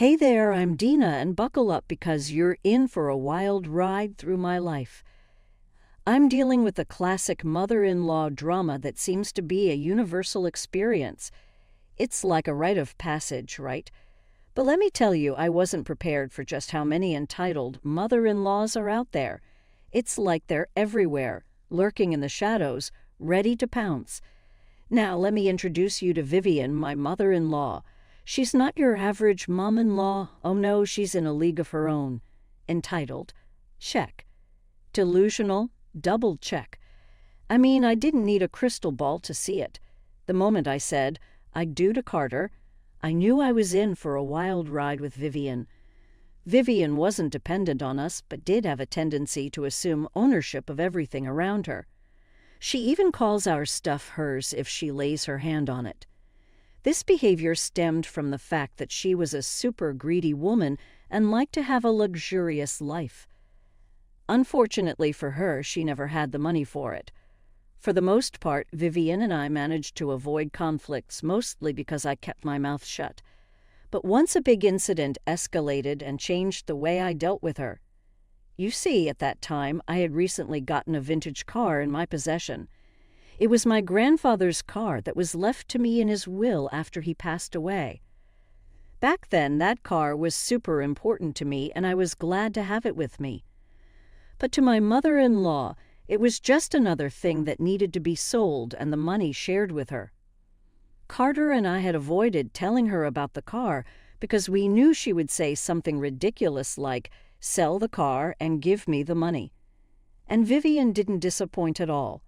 Hey there, I'm Dina, and buckle up because you're in for a wild ride through my life. I'm dealing with a classic mother-in-law drama that seems to be a universal experience. It's like a rite of passage, right? But let me tell you, I wasn't prepared for just how many entitled mother-in-laws are out there. It's like they're everywhere, lurking in the shadows, ready to pounce. Now, let me introduce you to Vivian, my mother-in-law. She's not your average mom-in-law. Oh no, she's in a league of her own. Entitled, check. Delusional, double check. I mean, I didn't need a crystal ball to see it. The moment I said, I'd do to Carter, I knew I was in for a wild ride with Vivian. Vivian wasn't dependent on us, but did have a tendency to assume ownership of everything around her. She even calls our stuff hers if she lays her hand on it. This behavior stemmed from the fact that she was a super greedy woman and liked to have a luxurious life. Unfortunately for her, she never had the money for it. For the most part, Vivian and I managed to avoid conflicts, mostly because I kept my mouth shut. But once a big incident escalated and changed the way I dealt with her. You see, at that time, I had recently gotten a vintage car in my possession. It was my grandfather's car that was left to me in his will after he passed away. Back then, that car was super important to me, and I was glad to have it with me. But to my mother-in-law, it was just another thing that needed to be sold and the money shared with her. Carter and I had avoided telling her about the car because we knew she would say something ridiculous like, "Sell the car and give me the money." And Vivian didn't disappoint at all.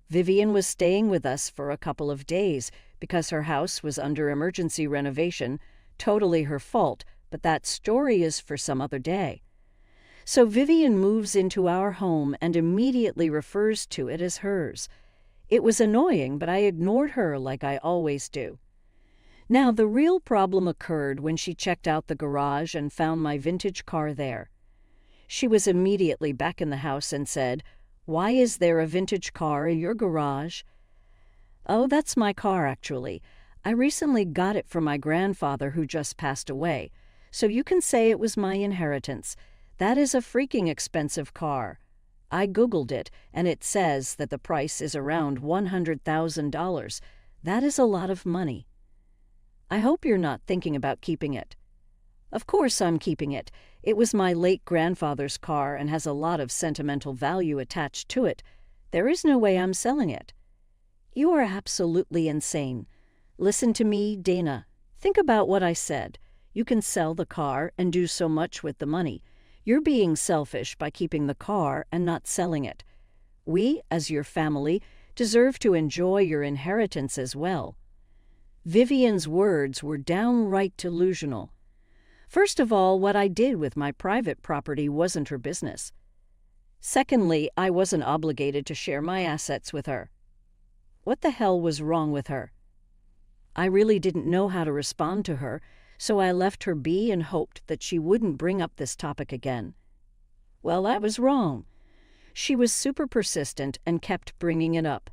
Vivian was staying with us for a couple of days because her house was under emergency renovation, totally her fault, but that story is for some other day. So Vivian moves into our home and immediately refers to it as hers. It was annoying, but I ignored her like I always do. Now, the real problem occurred when she checked out the garage and found my vintage car there. She was immediately back in the house and said, "Why is there a vintage car in your garage?" "Oh, that's my car, actually. I recently got it from my grandfather who just passed away, so you can say it was my inheritance. That is a freaking expensive car. I Googled it, and it says that the price is around $100,000. That is a lot of money. I hope you're not thinking about keeping it." "Of course I'm keeping it. It was my late grandfather's car and has a lot of sentimental value attached to it. There is no way I'm selling it." "You are absolutely insane. Listen to me, Dana. Think about what I said. You can sell the car and do so much with the money. You're being selfish by keeping the car and not selling it. We, as your family, deserve to enjoy your inheritance as well." Vivian's words were downright delusional. First of all, what I did with my private property wasn't her business. Secondly, I wasn't obligated to share my assets with her. What the hell was wrong with her? I really didn't know how to respond to her, so I left her be and hoped that she wouldn't bring up this topic again. Well, I was wrong. She was super persistent and kept bringing it up.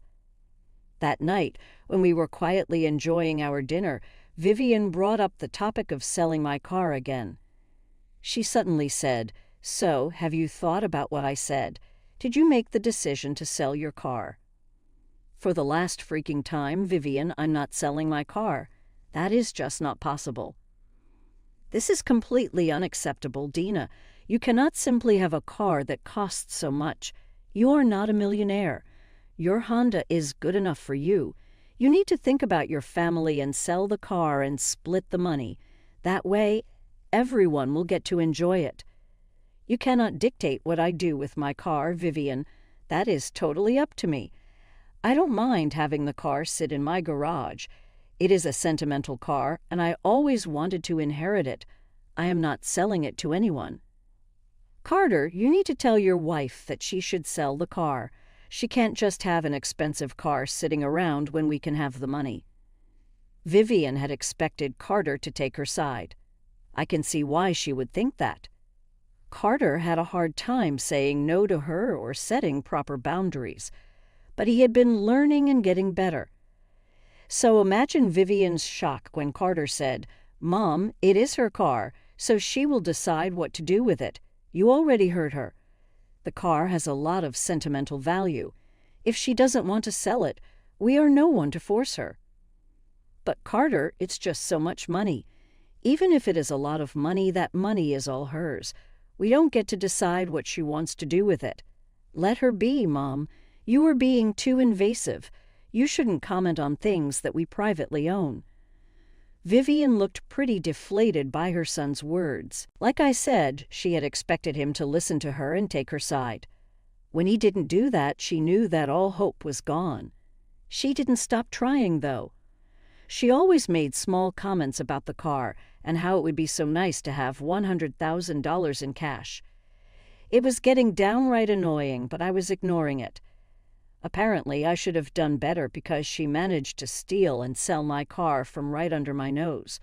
That night, when we were quietly enjoying our dinner, Vivian brought up the topic of selling my car again. She suddenly said, "So, have you thought about what I said? Did you make the decision to sell your car?" "For the last freaking time, Vivian, I'm not selling my car. That is just not possible." "This is completely unacceptable, Dina. You cannot simply have a car that costs so much. You are not a millionaire. Your Honda is good enough for you. You need to think about your family and sell the car and split the money. That way, everyone will get to enjoy it. You cannot dictate what I do with my car, Vivian. That is totally up to me. I don't mind having the car sit in my garage. It is a sentimental car, and I always wanted to inherit it. I am not selling it to anyone." "Carter, you need to tell your wife that she should sell the car. She can't just have an expensive car sitting around when we can have the money." Vivian had expected Carter to take her side. I can see why she would think that. Carter had a hard time saying no to her or setting proper boundaries, but he had been learning and getting better. So imagine Vivian's shock when Carter said, Mom, it is her car, so she will decide what to do with it. You already heard her. The car has a lot of sentimental value. If she doesn't want to sell it, we are no one to force her. But Carter, it's just so much money. Even if it is a lot of money, that money is all hers. We don't get to decide what she wants to do with it. Let her be, Mom. You are being too invasive. You shouldn't comment on things that we privately own. Vivian looked pretty deflated by her son's words. Like I said, she had expected him to listen to her and take her side. When he didn't do that, she knew that all hope was gone. She didn't stop trying, though. She always made small comments about the car and how it would be so nice to have $100,000 in cash. It was getting downright annoying, but I was ignoring it. Apparently, I should have done better because she managed to steal and sell my car from right under my nose.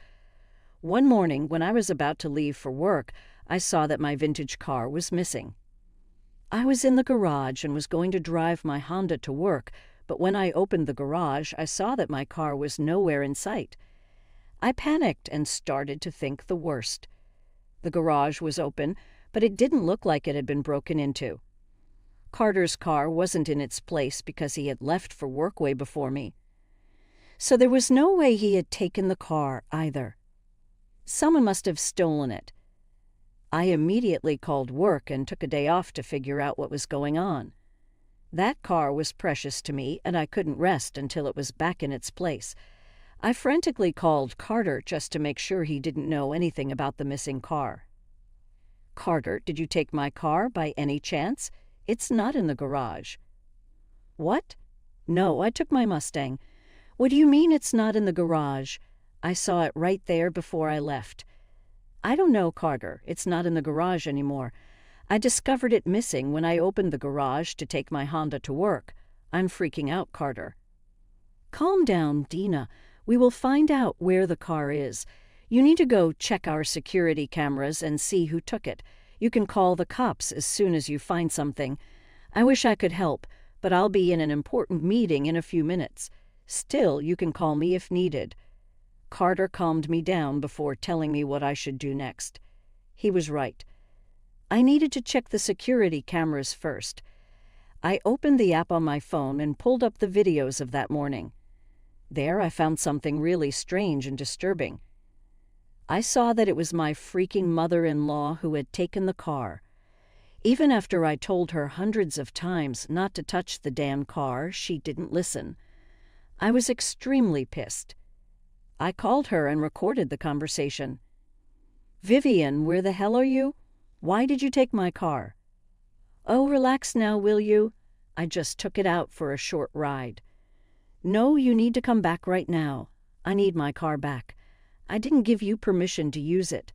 One morning, when I was about to leave for work, I saw that my vintage car was missing. I was in the garage and was going to drive my Honda to work, but when I opened the garage, I saw that my car was nowhere in sight. I panicked and started to think the worst. The garage was open, but it didn't look like it had been broken into. Carter's car wasn't in its place because he had left for work way before me. So there was no way he had taken the car either. Someone must have stolen it. I immediately called work and took a day off to figure out what was going on. That car was precious to me, and I couldn't rest until it was back in its place. I frantically called Carter just to make sure he didn't know anything about the missing car. "Carter, did you take my car by any chance? It's not in the garage." "What? No, I took my Mustang." "What do you mean it's not in the garage? I saw it right there before I left." "I don't know, Carter. It's not in the garage anymore. I discovered it missing when I opened the garage to take my Honda to work. I'm freaking out, Carter." "Calm down, Dina. We will find out where the car is. You need to go check our security cameras and see who took it. You can call the cops as soon as you find something. I wish I could help, but I'll be in an important meeting in a few minutes. Still, you can call me if needed." Carter calmed me down before telling me what I should do next. He was right. I needed to check the security cameras first. I opened the app on my phone and pulled up the videos of that morning. There I found something really strange and disturbing. I saw that it was my freaking mother-in-law who had taken the car. Even after I told her hundreds of times not to touch the damn car, she didn't listen. I was extremely pissed. I called her and recorded the conversation. "Vivian, where the hell are you? Why did you take my car?" "Oh, relax now, will you? I just took it out for a short ride." "No, you need to come back right now. I need my car back. I didn't give you permission to use it."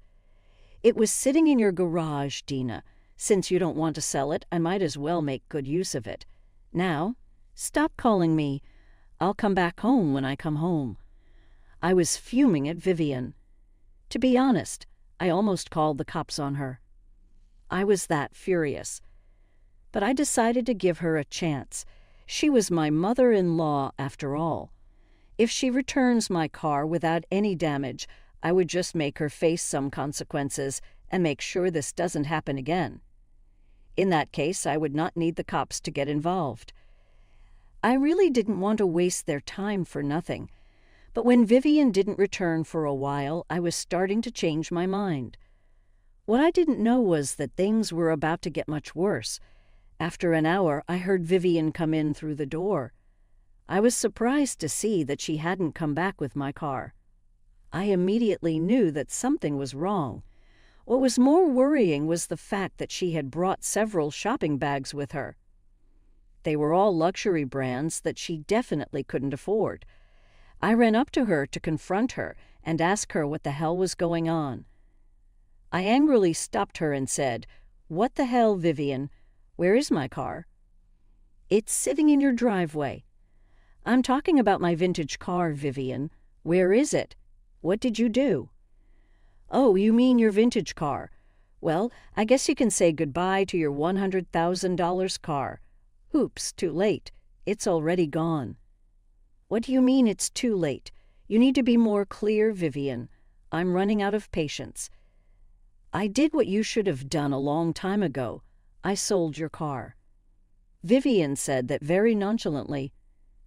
"It was sitting in your garage, Dina. Since you don't want to sell it, I might as well make good use of it. Now, stop calling me. I'll come back home when I come home." I was fuming at Vivian. To be honest, I almost called the cops on her. I was that furious. But I decided to give her a chance. She was my mother-in-law after all. If she returns my car without any damage, I would just make her face some consequences and make sure this doesn't happen again. In that case, I would not need the cops to get involved. I really didn't want to waste their time for nothing. But when Vivian didn't return for a while, I was starting to change my mind. What I didn't know was that things were about to get much worse. After an hour, I heard Vivian come in through the door. I was surprised to see that she hadn't come back with my car. I immediately knew that something was wrong. What was more worrying was the fact that she had brought several shopping bags with her. They were all luxury brands that she definitely couldn't afford. I ran up to her to confront her and ask her what the hell was going on. I angrily stopped her and said, "What the hell, Vivian? Where is my car?" "It's sitting in your driveway." "I'm talking about my vintage car, Vivian. Where is it? What did you do?" "Oh, you mean your vintage car. Well, I guess you can say goodbye to your $100,000 car. Oops, too late. It's already gone." "What do you mean it's too late? You need to be more clear, Vivian. I'm running out of patience. I did what you should have done a long time ago. I sold your car." Vivian said that very nonchalantly.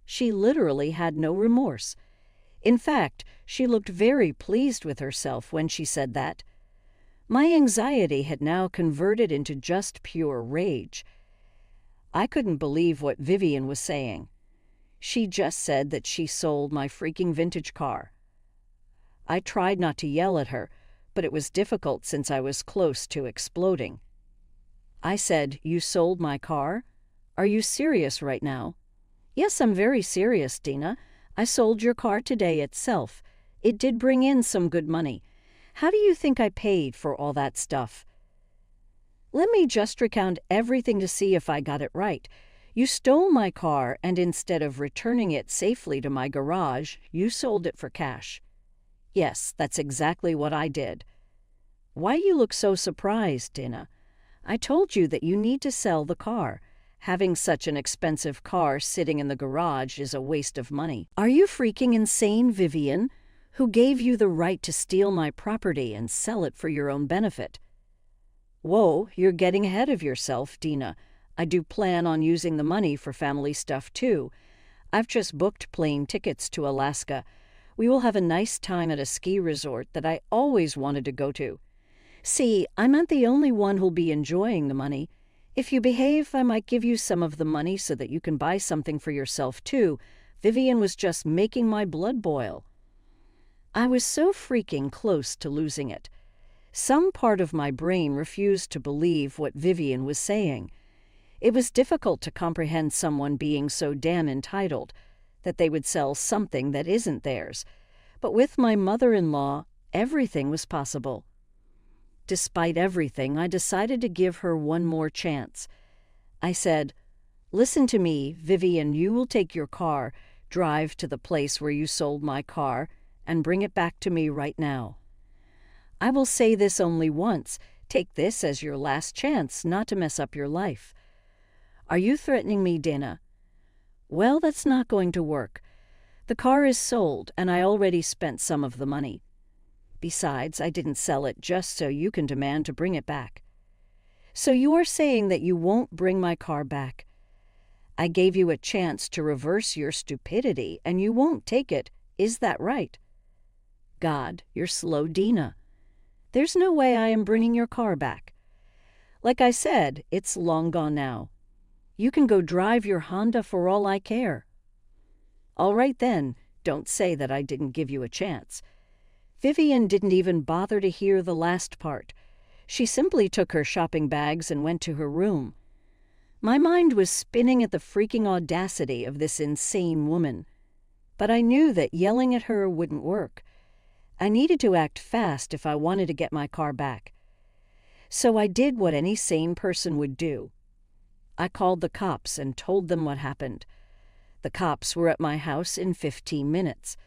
She literally had no remorse. In fact, she looked very pleased with herself when she said that. My anxiety had now converted into just pure rage. I couldn't believe what Vivian was saying. She just said that she sold my freaking vintage car. I tried not to yell at her, but it was difficult since I was close to exploding. I said, "You sold my car? Are you serious right now?" "Yes, I'm very serious, Dina. I sold your car today itself. It did bring in some good money. How do you think I paid for all that stuff?" "Let me just recount everything to see if I got it right. You stole my car, and instead of returning it safely to my garage, you sold it for cash." "Yes, that's exactly what I did." "Why you look so surprised, Dina? I told you that you need to sell the car. Having such an expensive car sitting in the garage is a waste of money." "Are you freaking insane, Vivian? Who gave you the right to steal my property and sell it for your own benefit?" "Whoa, you're getting ahead of yourself, Dina. I do plan on using the money for family stuff too. I've just booked plane tickets to Alaska. We will have a nice time at a ski resort that I always wanted to go to. See, I'm not the only one who'll be enjoying the money. If you behave, I might give you some of the money so that you can buy something for yourself too." Vivian was just making my blood boil. I was so freaking close to losing it. Some part of my brain refused to believe what Vivian was saying. It was difficult to comprehend someone being so damn entitled that they would sell something that isn't theirs. But with my mother-in-law, everything was possible. Despite everything, I decided to give her one more chance. I said, "Listen to me, Vivian, you will take your car, drive to the place where you sold my car, and bring it back to me right now. I will say this only once. Take this as your last chance not to mess up your life." "Are you threatening me, Dina?" "Well, that's not going to work. The car is sold, and I already spent some of the money. Besides, I didn't sell it just so you can demand to bring it back." "So you are saying that you won't bring my car back? I gave you a chance to reverse your stupidity, and you won't take it. Is that right?" "God, you're slow, Dina. There's no way I am bringing your car back. Like I said, it's long gone now. You can go drive your Honda for all I care." "All right then, don't say that I didn't give you a chance." Vivian didn't even bother to hear the last part. She simply took her shopping bags and went to her room. My mind was spinning at the freaking audacity of this insane woman. But I knew that yelling at her wouldn't work. I needed to act fast if I wanted to get my car back. So I did what any sane person would do. I called the cops and told them what happened. The cops were at my house in 15 minutes.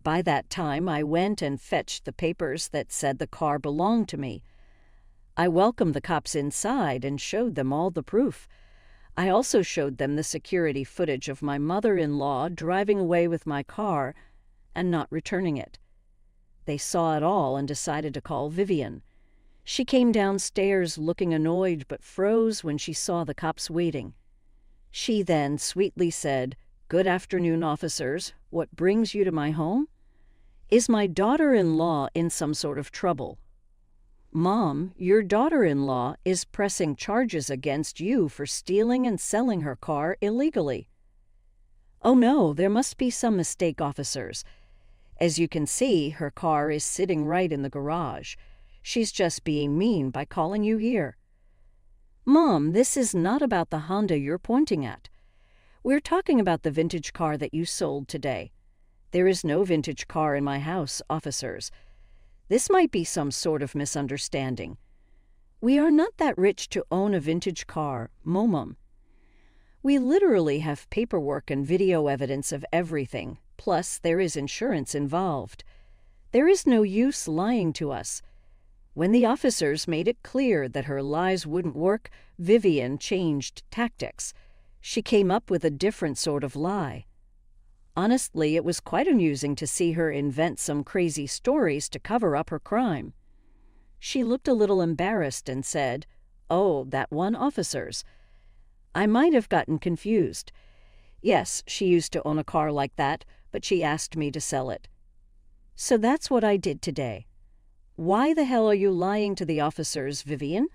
By that time, I went and fetched the papers that said the car belonged to me. I welcomed the cops inside and showed them all the proof. I also showed them the security footage of my mother-in-law driving away with my car and not returning it. They saw it all and decided to call Vivian. She came downstairs looking annoyed but froze when she saw the cops waiting. She then sweetly said, "Good afternoon, officers. What brings you to my home? Is my daughter-in-law in some sort of trouble?" "Mom, your daughter-in-law is pressing charges against you for stealing and selling her car illegally." "Oh no, there must be some mistake, officers. As you can see, her car is sitting right in the garage. She's just being mean by calling you here." "Mom, this is not about the Honda you're pointing at. We're talking about the vintage car that you sold today. There is no vintage car in my house, officers. This might be some sort of misunderstanding. We are not that rich to own a vintage car, Momum. We literally have paperwork and video evidence of everything, plus there is insurance involved. There is no use lying to us." When the officers made it clear that her lies wouldn't work, Vivian changed tactics. She came up with a different sort of lie. Honestly, it was quite amusing to see her invent some crazy stories to cover up her crime. She looked a little embarrassed and said, "Oh, that one officer's." I might have gotten confused. Yes, she used to own a car like that, but she asked me to sell it. So that's what I did today. Why the hell are you lying to the officers, Vivian?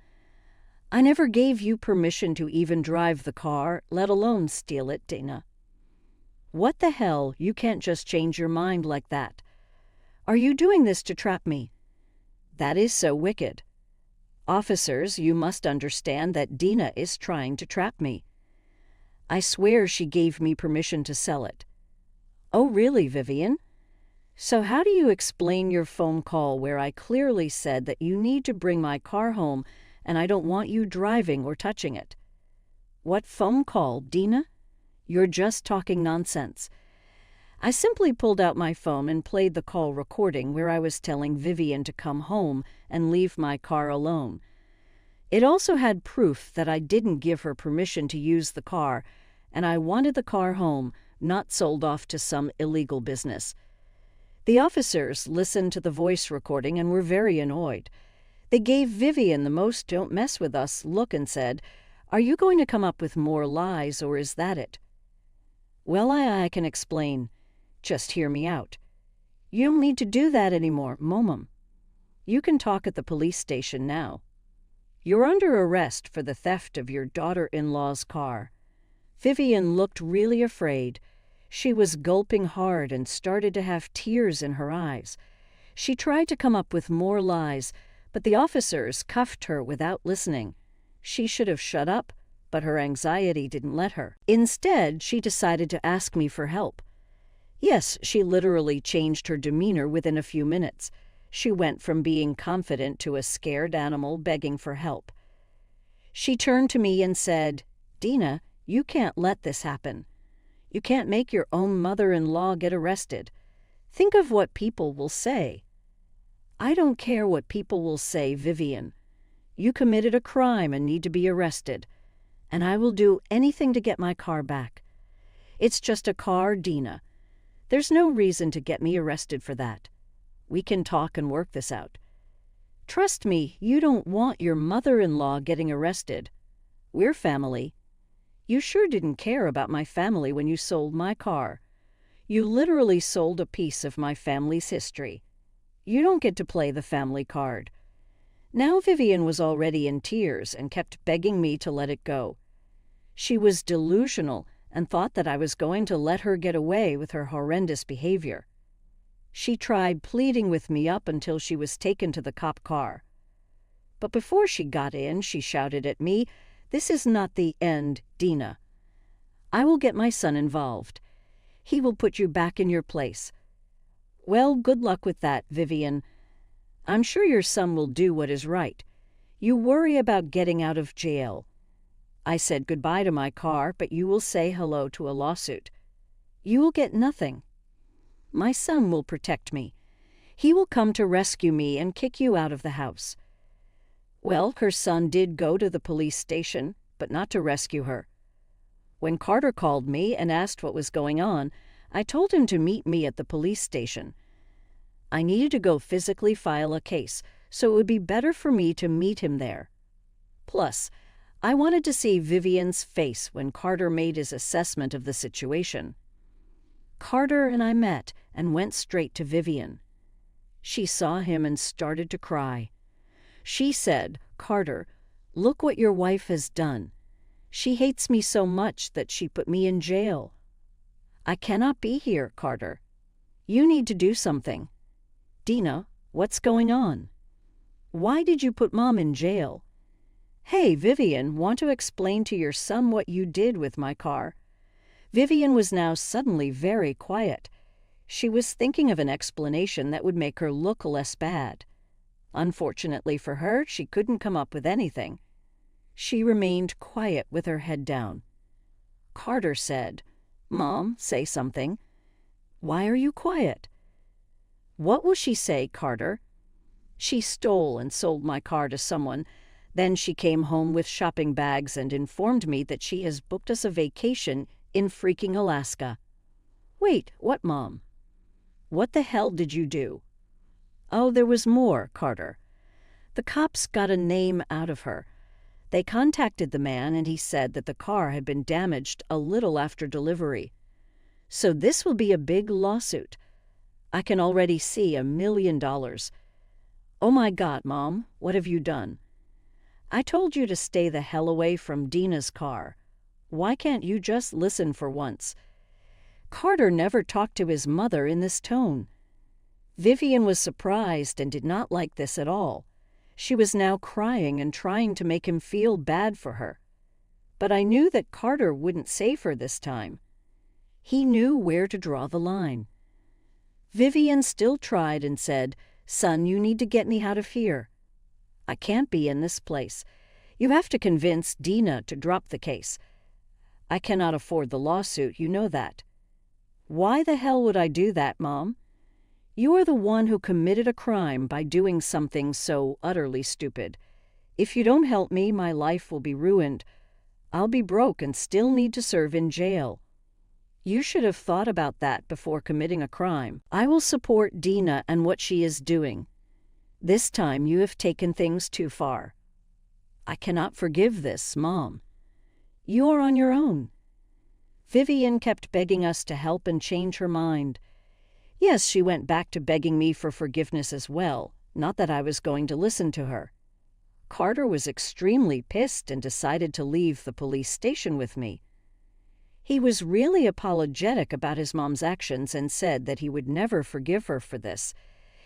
I never gave you permission to even drive the car, let alone steal it, Dana. What the hell? You can't just change your mind like that. Are you doing this to trap me? That is so wicked. Officers, you must understand that Dina is trying to trap me. I swear she gave me permission to sell it. Oh, really, Vivian? So how do you explain your phone call where I clearly said that you need to bring my car home and I don't want you driving or touching it? What phone call, Dina? You're just talking nonsense. I simply pulled out my phone and played the call recording where I was telling Vivian to come home and leave my car alone. It also had proof that I didn't give her permission to use the car, and I wanted the car home, not sold off to some illegal business. The officers listened to the voice recording and were very annoyed. They gave Vivian the most "don't mess with us" look and said, "Are you going to come up with more lies, or is that it?" Well, I can explain. Just hear me out. You don't need to do that anymore, Momum. You can talk at the police station now. You're under arrest for the theft of your daughter-in-law's car. Vivian looked really afraid. She was gulping hard and started to have tears in her eyes. She tried to come up with more lies, but the officers cuffed her without listening. She should have shut up, but her anxiety didn't let her. Instead, she decided to ask me for help. Yes, she literally changed her demeanor within a few minutes. She went from being confident to a scared animal begging for help. She turned to me and said, "Dina, you can't let this happen. You can't make your own mother-in-law get arrested. Think of what people will say." I don't care what people will say, Vivian. You committed a crime and need to be arrested, and I will do anything to get my car back. It's just a car, Dina. There's no reason to get me arrested for that. We can talk and work this out. Trust me, you don't want your mother-in-law getting arrested. We're family. You sure didn't care about my family when you sold my car. You literally sold a piece of my family's history. You don't get to play the family card. Now Vivian was already in tears and kept begging me to let it go. She was delusional and thought that I was going to let her get away with her horrendous behavior. She tried pleading with me up until she was taken to the cop car. But before she got in, she shouted at me, "This is not the end, Dina. I will get my son involved. He will put you back in your place." Well, good luck with that, Vivian. I'm sure your son will do what is right. You worry about getting out of jail. I said goodbye to my car, but you will say hello to a lawsuit. You will get nothing. My son will protect me. He will come to rescue me and kick you out of the house. Well, her son did go to the police station, but not to rescue her. When Carter called me and asked what was going on, I told him to meet me at the police station. I needed to go physically file a case, so it would be better for me to meet him there. Plus, I wanted to see Vivian's face when Carter made his assessment of the situation. Carter and I met and went straight to Vivian. She saw him and started to cry. She said, "Carter, look what your wife has done. She hates me so much that she put me in jail. I cannot be here, Carter. You need to do something. Dina, what's going on? Why did you put Mom in jail? Hey, Vivian, want to explain to your son what you did with my car?" Vivian was now suddenly very quiet. She was thinking of an explanation that would make her look less bad. Unfortunately for her, she couldn't come up with anything. She remained quiet with her head down. Carter said, "Mom, say something." "Why are you quiet?" "What will she say, Carter?" "She stole and sold my car to someone. Then she came home with shopping bags and informed me that she has booked us a vacation in freaking Alaska." Wait, what, Mom? What the hell did you do? Oh, there was more, Carter. The cops got a name out of her. They contacted the man and he said that the car had been damaged a little after delivery. So this will be a big lawsuit. I can already see $1 million. Oh my God, Mom, what have you done? I told you to stay the hell away from Dina's car. Why can't you just listen for once? Carter never talked to his mother in this tone. Vivian was surprised and did not like this at all. She was now crying and trying to make him feel bad for her. But I knew that Carter wouldn't save her this time. He knew where to draw the line. Vivian still tried and said, "Son, you need to get me out of here. I can't be in this place. You have to convince Dina to drop the case. I cannot afford the lawsuit, you know that." Why the hell would I do that, Mom? You are the one who committed a crime by doing something so utterly stupid. If you don't help me, my life will be ruined. I'll be broke and still need to serve in jail. You should have thought about that before committing a crime. I will support Dina and what she is doing. This time you have taken things too far. I cannot forgive this, Mom. You are on your own. Vivian kept begging us to help and change her mind. Yes, she went back to begging me for forgiveness as well, not that I was going to listen to her. Carter was extremely pissed and decided to leave the police station with me. He was really apologetic about his mom's actions and said that he would never forgive her for this.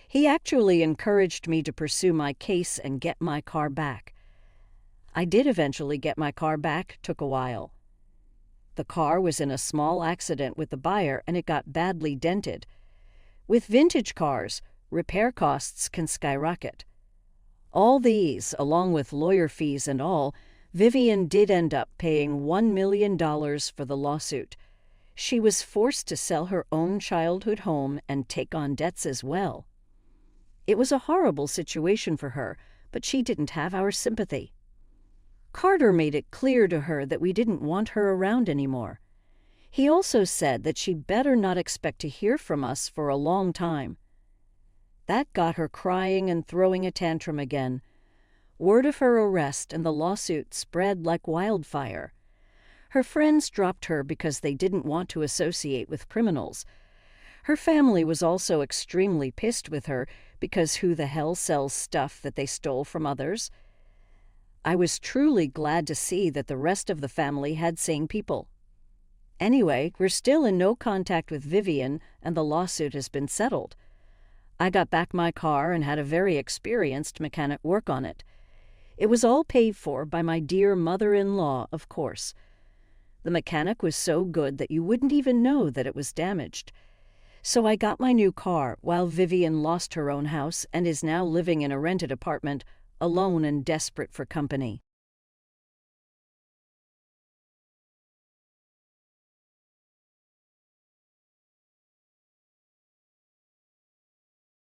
He actually encouraged me to pursue my case and get my car back. I did eventually get my car back, took a while. The car was in a small accident with the buyer and it got badly dented. With vintage cars, repair costs can skyrocket. All these, along with lawyer fees and all, Vivian did end up paying $1 million for the lawsuit. She was forced to sell her own childhood home and take on debts as well. It was a horrible situation for her, but she didn't have our sympathy. Carter made it clear to her that we didn't want her around anymore. He also said that she better not expect to hear from us for a long time. That got her crying and throwing a tantrum again. Word of her arrest and the lawsuit spread like wildfire. Her friends dropped her because they didn't want to associate with criminals. Her family was also extremely pissed with her because who the hell sells stuff that they stole from others? I was truly glad to see that the rest of the family had sane people. Anyway, we're still in no contact with Vivian and the lawsuit has been settled. I got back my car and had a very experienced mechanic work on it. It was all paid for by my dear mother-in-law, of course. The mechanic was so good that you wouldn't even know that it was damaged. So I got my new car while Vivian lost her own house and is now living in a rented apartment, alone and desperate for company.